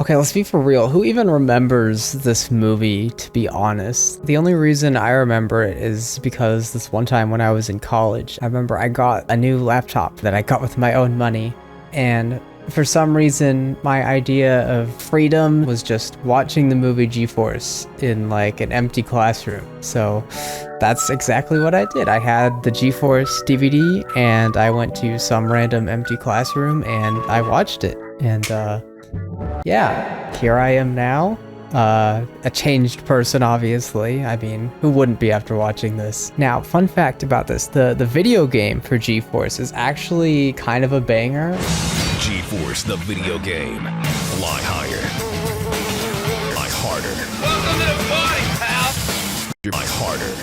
Okay, let's be for real. Who even remembers this movie, to be honest? The only reason I remember it is because this one time when I was in college, I remember I got a new laptop that I got with my own money. And for some reason, my idea of freedom was just watching the movie gforce in like an empty classroom. So that's exactly what I did. I had the gforce DVD and I went to some random empty classroom and I watched it. And yeah, here I am now. A changed person, obviously. I mean, who wouldn't be after watching this? Now, fun fact about this, the video game for gforce is actually kind of a banger. gforce, the video game. Fly higher. Fly harder. Welcome to the party, pal! Fly harder.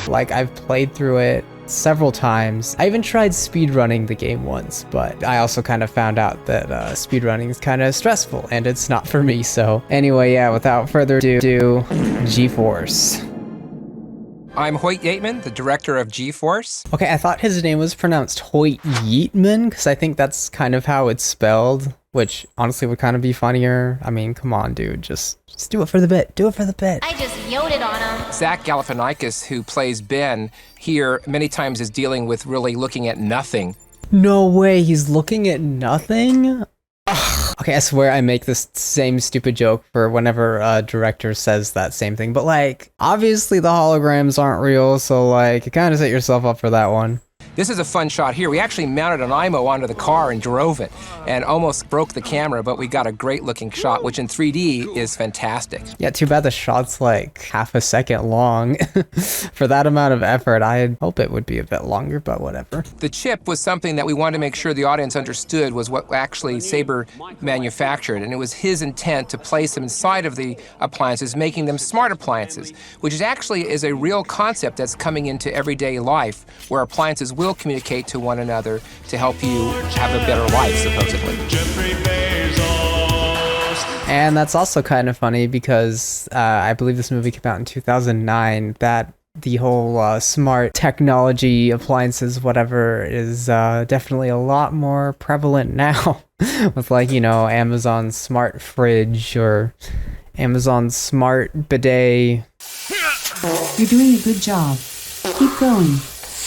Harder. Like, I've played through it several times. I even tried speedrunning the game once, but I also kind of found out that speedrunning is kind of stressful and it's not for me. So anyway, yeah, without further ado, gforce. I'm Hoyt Yateman, the director of gforce. Okay, I thought his name was pronounced Hoyt Yeatman because I think that's kind of how it's spelled, which honestly would kind of be funnier. I mean, come on, dude, just do it for the bit. Do it for the bit. I just yoted on him. Zach Galifianakis, who plays Ben, here many times is dealing with really looking at nothing. No way, he's looking at nothing? Ugh. Okay, I swear I make this same stupid joke for whenever a director says that same thing, but like, obviously the holograms aren't real, so like, you kind of set yourself up for that one. This is a fun shot here. We actually mounted an IMO onto the car and drove it and almost broke the camera, but we got a great looking shot, which in 3D is fantastic. Yeah, too bad the shot's like half a second long. For that amount of effort, I hope it would be a bit longer, but whatever. The chip was something that we wanted to make sure the audience understood was what actually Saber manufactured, and it was his intent to place them inside of the appliances, making them smart appliances, which is actually a real concept that's coming into everyday life, where appliances will communicate to one another to help you have a better life, supposedly. And that's also kind of funny because I believe this movie came out in 2009, that the whole smart technology, appliances, whatever, is definitely a lot more prevalent now with, like, you know, Amazon smart fridge or Amazon smart bidet. You're doing a good job. Keep going.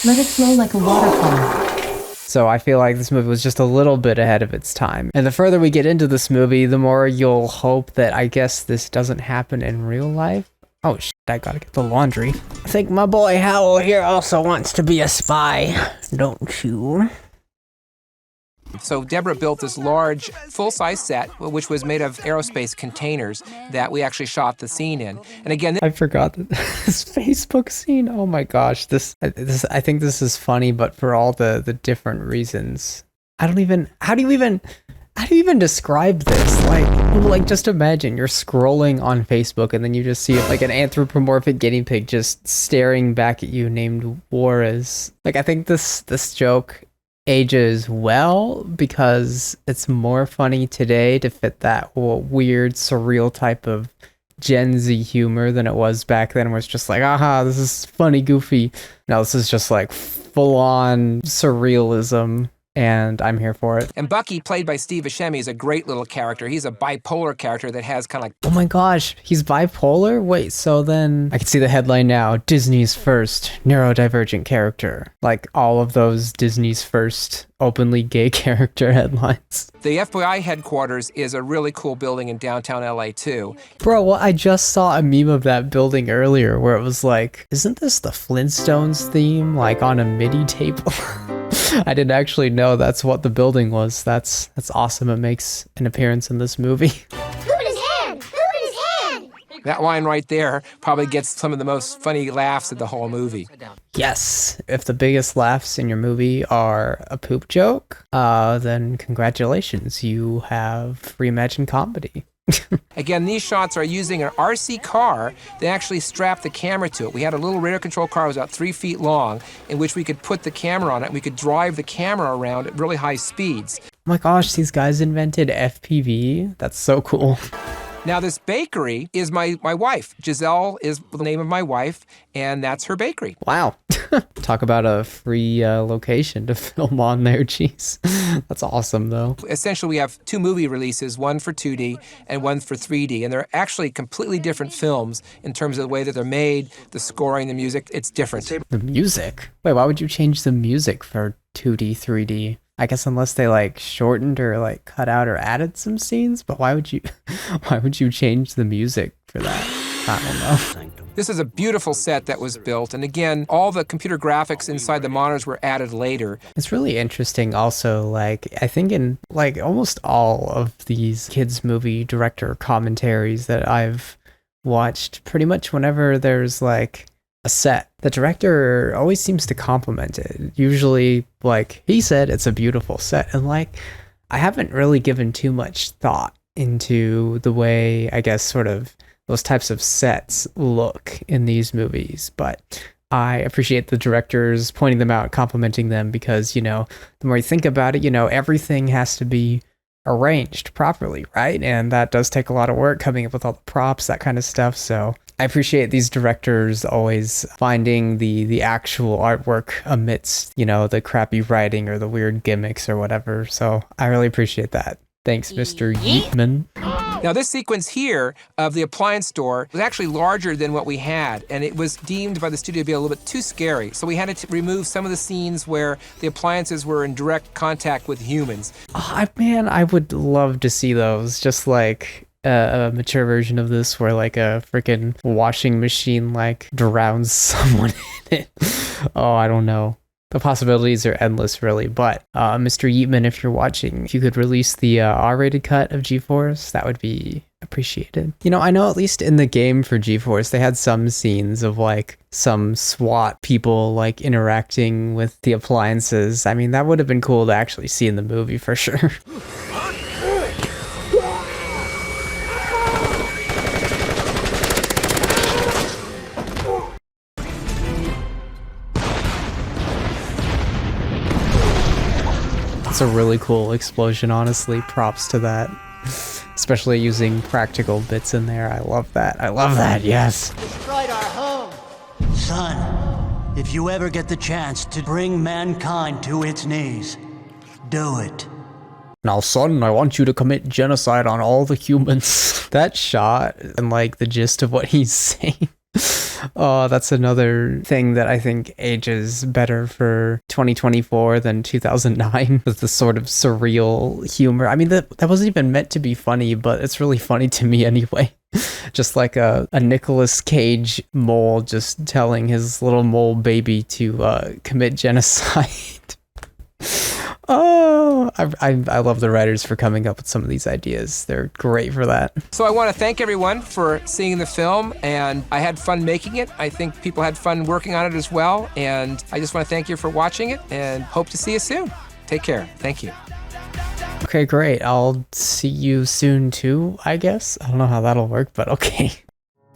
Let it flow like a waterfall. So I feel like this movie was just a little bit ahead of its time. And the further we get into this movie, the more you'll hope that, I guess, this doesn't happen in real life. Oh shit, I gotta get the laundry. I think my boy Howell here also wants to be a spy, don't you? So Deborah built this large, full-size set, which was made of aerospace containers that we actually shot the scene in. And again, I forgot that this Facebook scene. Oh my gosh, this I think this is funny, but for all the different reasons. I don't even. How do you even describe this? Like just imagine you're scrolling on Facebook and then you just see like an anthropomorphic guinea pig just staring back at you named Juarez. Like, I think this joke ages well because it's more funny today to fit that weird surreal type of Gen Z humor than it was back then, where it's just like, aha, this is funny, goofy. No, this is just like full-on surrealism, and I'm here for it. And Bucky, played by Steve Buscemi, is a great little character. He's a bipolar character that has kind of like... Oh my gosh, he's bipolar? Wait, so then... I can see the headline now, Disney's first neurodivergent character. Like all of those Disney's first openly gay character headlines. The FBI headquarters is a really cool building in downtown LA too. Bro, well, I just saw a meme of that building earlier where it was like, isn't this the Flintstones theme, like on a MIDI table? I didn't actually know that's what the building was. That's awesome. It makes an appearance in this movie. Hoot his hand! Hoot his hand! That line right there probably gets some of the most funny laughs of the whole movie. Yes. If the biggest laughs in your movie are a poop joke, then congratulations. You have reimagined comedy. Again, these shots are using an RC car. They actually strapped the camera to it. We had a little radio control car that was about 3 feet long, in which we could put the camera on it. We could drive the camera around at really high speeds. Oh my gosh, these guys invented FPV. That's so cool. Now, this bakery is my wife. Giselle is the name of my wife, and that's her bakery. Wow. Talk about a free location to film on there. Jeez. That's awesome, though. Essentially, we have 2 movie releases, one for 2D and one for 3D, and they're actually completely different films in terms of the way that they're made, the scoring, the music. It's different. The music? Wait, why would you change the music for 2D, 3D? I guess unless they like shortened or like cut out or added some scenes, but why would you change the music for that? I don't know. This is a beautiful set that was built, and again, all the computer graphics inside the monitors were added later. It's really interesting also, like, I think in like almost all of these kids movie director commentaries that I've watched, pretty much whenever there's like a set, the director always seems to compliment it. Usually, like he said, it's a beautiful set. And like, I haven't really given too much thought into the way, I guess, sort of those types of sets look in these movies. But I appreciate the directors pointing them out, complimenting them, because, you know, the more you think about it, you know, everything has to be arranged properly, right? And that does take a lot of work, coming up with all the props, that kind of stuff. So I appreciate these directors always finding the actual artwork amidst, you know, the crappy writing or the weird gimmicks or whatever. So I really appreciate that. Thanks, Mr. Yeatman. Now, this sequence here of the appliance store was actually larger than what we had, and it was deemed by the studio to be a little bit too scary. So we had to remove some of the scenes where the appliances were in direct contact with humans. Oh, man, I would love to see those. Just like a mature version of this where like a freaking washing machine like drowns someone in it. Oh, I don't know. The possibilities are endless, really. But Mr. Yeatman, if you're watching, if you could release the R-rated cut of GeForce, that would be appreciated. You know, I know at least in the game for GeForce, they had some scenes of like some SWAT people like interacting with the appliances. I mean, that would have been cool to actually see in the movie for sure. It's a really cool explosion, honestly. Props to that. Especially using practical bits in there. I love that. I love that, yes. Destroyed our home. Son, if you ever get the chance to bring mankind to its knees, do it. Now, son, I want you to commit genocide on all the humans. That shot and like the gist of what he's saying. Oh, that's another thing that I think ages better for 2024 than 2009 with the sort of surreal humor. I mean, that wasn't even meant to be funny, but it's really funny to me anyway. Just like a Nicolas Cage mole just telling his little mole baby to commit genocide. Oh, I love the writers for coming up with some of these ideas. They're great for that. So I want to thank everyone for seeing the film, and I had fun making it. I think people had fun working on it as well, and I just want to thank you for watching it and hope to see you soon. Take care. Thank you. Okay, great. I'll see you soon too, I guess. I don't know how that'll work, but okay.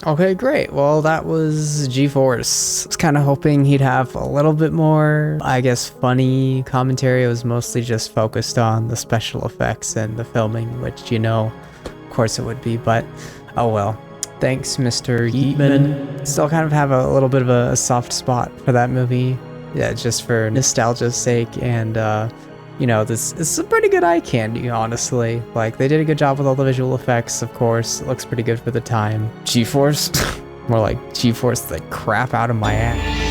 Okay, great. Well, that was GeForce. I was kind of hoping he'd have a little bit more, I guess, funny commentary. It was mostly just focused on the special effects and the filming, which, you know, of course it would be, but oh well. Thanks, Mr. Yeatman. Still kind of have a little bit of a soft spot for that movie. Yeah, just for nostalgia's sake, and you know, this is a pretty good eye candy, honestly. Like, they did a good job with all the visual effects, of course. It looks pretty good for the time. GeForce? More like GeForce the crap out of my ass.